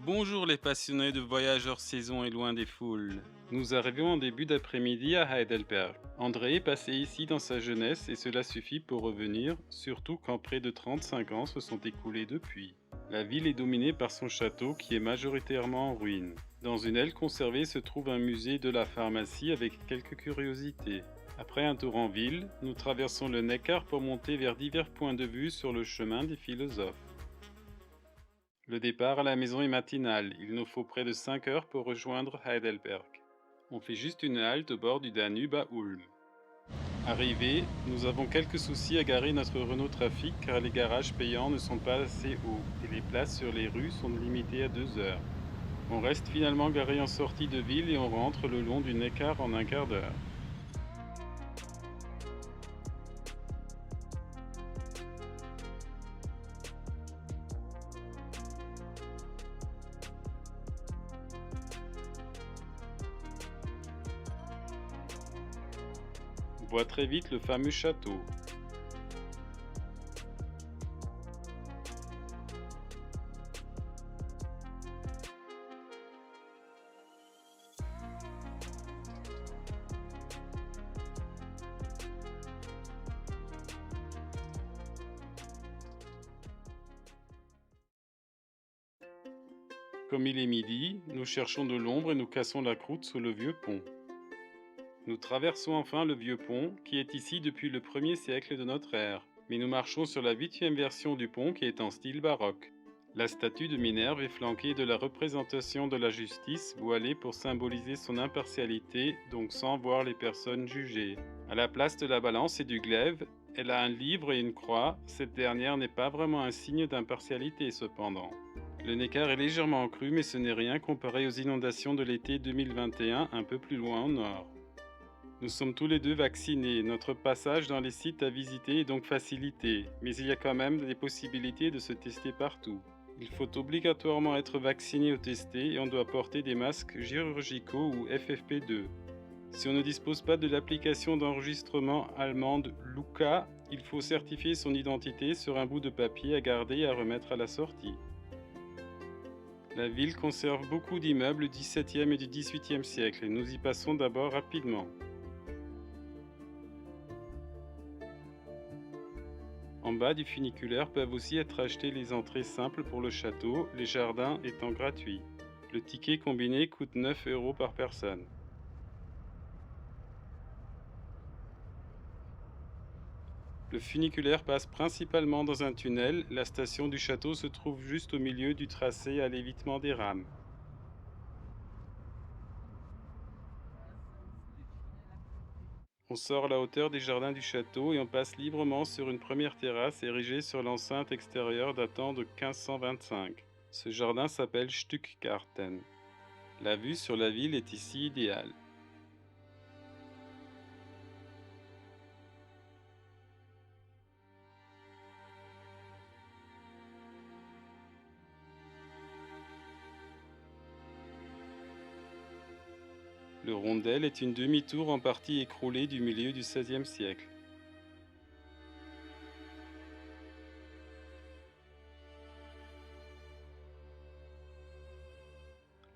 Bonjour les passionnés de voyages hors saison et loin des foules. Nous arrivons en début d'après-midi à Heidelberg. André est passé ici dans sa jeunesse et cela suffit pour revenir, surtout quand près de 35 ans se sont écoulés depuis. La ville est dominée par son château qui est majoritairement en ruine. Dans une aile conservée se trouve un musée de la pharmacie avec quelques curiosités. Après un tour en ville, nous traversons le Neckar pour monter vers divers points de vue sur le chemin des philosophes. Le départ à la maison est matinal, il nous faut près de 5 heures pour rejoindre Heidelberg. On fait juste une halte au bord du Danube à Ulm. Arrivé, nous avons quelques soucis à garer notre Renault Trafic car les garages payants ne sont pas assez hauts et les places sur les rues sont limitées à 2 heures. On reste finalement garé en sortie de ville et on rentre le long du Neckar en un quart d'heure. On voit très vite le fameux château. Comme il est midi, nous cherchons de l'ombre et nous cassons la croûte sous le vieux pont. Nous traversons enfin le vieux pont, qui est ici depuis le 1er siècle de notre ère, mais nous marchons sur la 8e version du pont qui est en style baroque. La statue de Minerve est flanquée de la représentation de la justice voilée pour symboliser son impartialité, donc sans voir les personnes jugées. À la place de la balance et du glaive, elle a un livre et une croix, cette dernière n'est pas vraiment un signe d'impartialité cependant. Le Neckar est légèrement cru mais ce n'est rien comparé aux inondations de l'été 2021 un peu plus loin au nord. Nous sommes tous les deux vaccinés, notre passage dans les sites à visiter est donc facilité, mais il y a quand même des possibilités de se tester partout. Il faut obligatoirement être vacciné ou testé et on doit porter des masques chirurgicaux ou FFP2. Si on ne dispose pas de l'application d'enregistrement allemande Luca, il faut certifier son identité sur un bout de papier à garder et à remettre à la sortie. La ville conserve beaucoup d'immeubles du XVIIe et du XVIIIe siècle et nous y passons d'abord rapidement. En bas du funiculaire peuvent aussi être achetées les entrées simples pour le château, les jardins étant gratuits. Le ticket combiné coûte 9 € par personne. Le funiculaire passe principalement dans un tunnel, la station du château se trouve juste au milieu du tracé à l'évitement des rames. On sort à la hauteur des jardins du château et on passe librement sur une première terrasse érigée sur l'enceinte extérieure datant de 1525. Ce jardin s'appelle Stuckgarten. La vue sur la ville est ici idéale. Le rondel est une demi-tour en partie écroulée du milieu du XVIe siècle.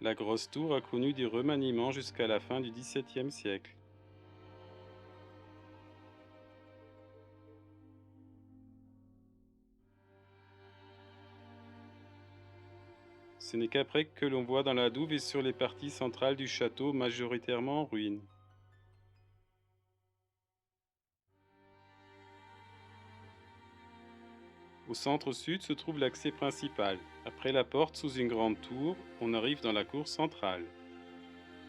La grosse tour a connu des remaniements jusqu'à la fin du XVIIe siècle. Ce n'est qu'après que l'on voit dans la douve et sur les parties centrales du château majoritairement en ruine. Au centre-sud se trouve l'accès principal. Après la porte sous une grande tour, on arrive dans la cour centrale.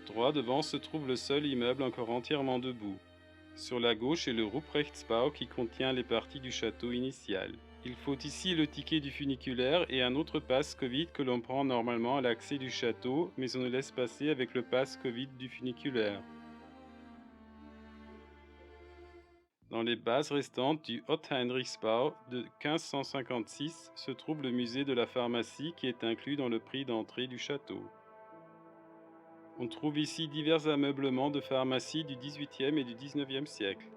Droit devant se trouve le seul immeuble encore entièrement debout. Sur la gauche est le Ruprechtbau qui contient les parties du château initial. Il faut ici le ticket du funiculaire et un autre pass Covid que l'on prend normalement à l'accès du château, mais on ne laisse passer avec le pass Covid du funiculaire. Dans les bases restantes du Ottheinrichsbau de 1556 se trouve le musée de la pharmacie qui est inclus dans le prix d'entrée du château. On trouve ici divers ameublements de pharmacie du XVIIIe et du XIXe siècle.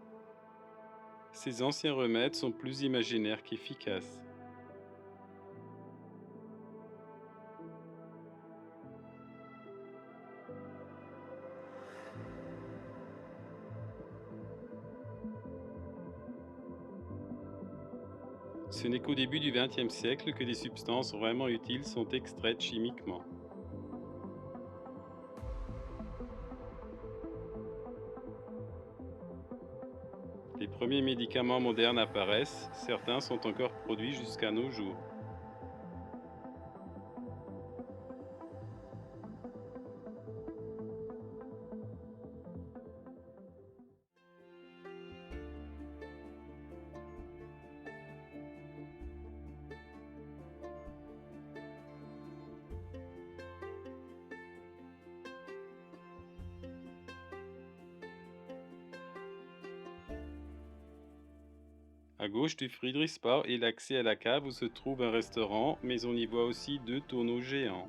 Ces anciens remèdes sont plus imaginaires qu'efficaces. ce n'est qu'au début du XXe siècle que des substances vraiment utiles sont extraites chimiquement. Les premiers médicaments modernes apparaissent, certains sont encore produits jusqu'à nos jours. À gauche du Friedrichsbau est l'accès à la cave où se trouve un restaurant, mais on y voit aussi 2 tonneaux géants.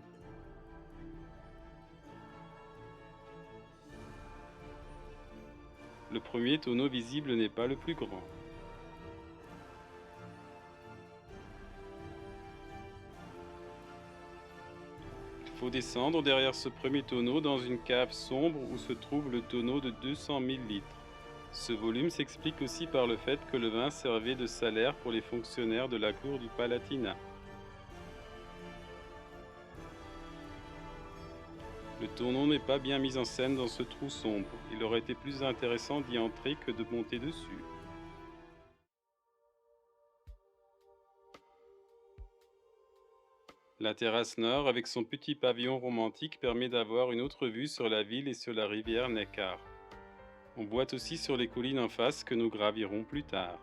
Le premier tonneau visible n'est pas le plus grand. Il faut descendre derrière ce premier tonneau dans une cave sombre où se trouve le tonneau de 200 000 litres. Ce volume s'explique aussi par le fait que le vin servait de salaire pour les fonctionnaires de la cour du Palatinat. Le tonneau n'est pas bien mis en scène dans ce trou sombre. Il aurait été plus intéressant d'y entrer que de monter dessus. La terrasse nord, avec son petit pavillon romantique, permet d'avoir une autre vue sur la ville et sur la rivière Neckar. On voit aussi sur les collines en face que nous gravirons plus tard.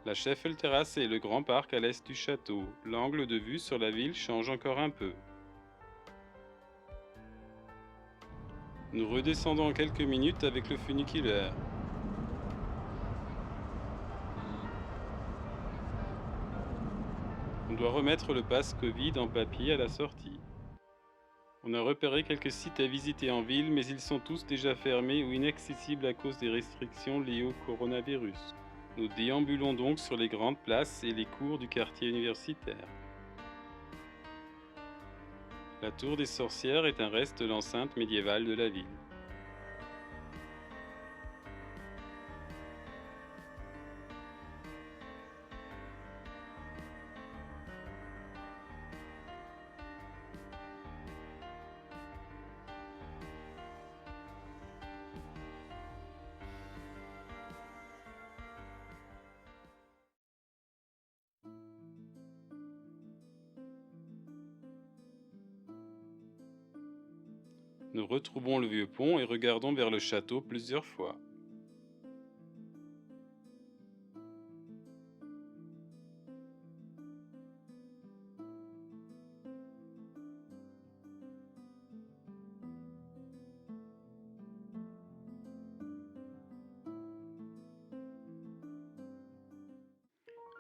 La Scheffelterrasse est le grand parc à l'est du château. L'angle de vue sur la ville change encore un peu. Nous redescendons en quelques minutes avec le funiculaire. On doit remettre le pass Covid en papier à la sortie. On a repéré quelques sites à visiter en ville, mais ils sont tous déjà fermés ou inaccessibles à cause des restrictions liées au coronavirus. Nous déambulons donc sur les grandes places et les cours du quartier universitaire. La tour des sorcières est un reste de l'enceinte médiévale de la ville. Nous retrouvons le vieux pont et regardons vers le château plusieurs fois.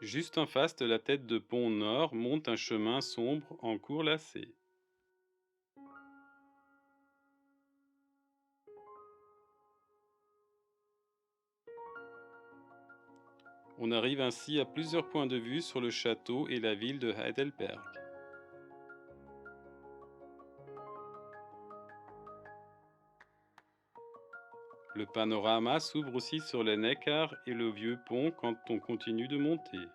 Juste en face de la tête de pont nord monte un chemin sombre en cours lacée. On arrive ainsi à plusieurs points de vue sur le château et la ville de Heidelberg. Le panorama s'ouvre aussi sur le Neckar et le vieux pont quand on continue de monter.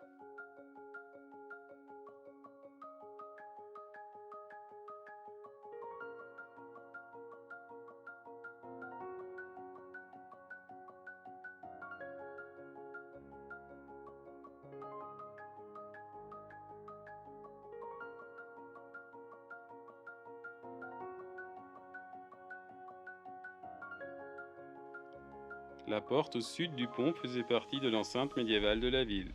La porte au sud du pont faisait partie de l'enceinte médiévale de la ville.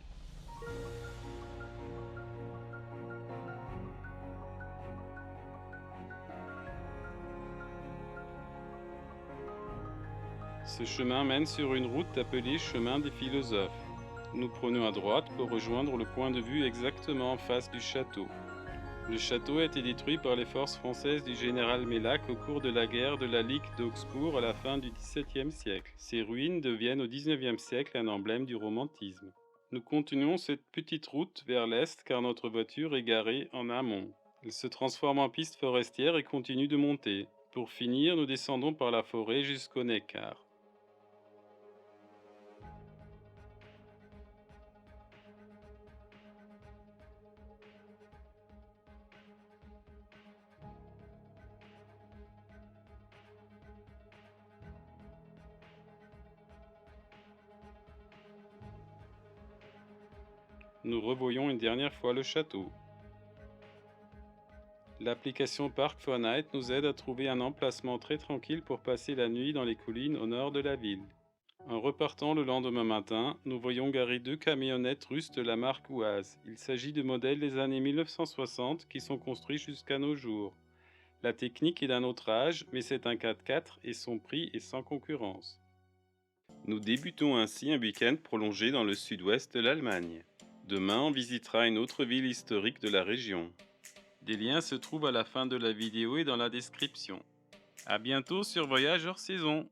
Ce chemin mène sur une route appelée chemin des philosophes. Nous prenons à droite pour rejoindre le point de vue exactement en face du château. Le château a été détruit par les forces françaises du général Mellac au cours de la guerre de la Ligue d'Augsbourg à la fin du XVIIe siècle. Ces ruines deviennent au XIXe siècle un emblème du romantisme. Nous continuons cette petite route vers l'est car notre voiture est garée en amont. Elle se transforme en piste forestière et continue de monter. Pour finir, nous descendons par la forêt jusqu'au Neckar. Nous revoyons une dernière fois le château. L'application Park4Night nous aide à trouver un emplacement très tranquille pour passer la nuit dans les collines au nord de la ville. En repartant le lendemain matin, nous voyons garer 2 camionnettes russes de la marque Oise. Il s'agit de modèles des années 1960 qui sont construits jusqu'à nos jours. La technique est d'un autre âge, mais c'est un 4x4 et son prix est sans concurrence. Nous débutons ainsi un week-end prolongé dans le sud-ouest de l'Allemagne. Demain, on visitera une autre ville historique de la région. Des liens se trouvent à la fin de la vidéo et dans la description. À bientôt sur Voyage hors saison.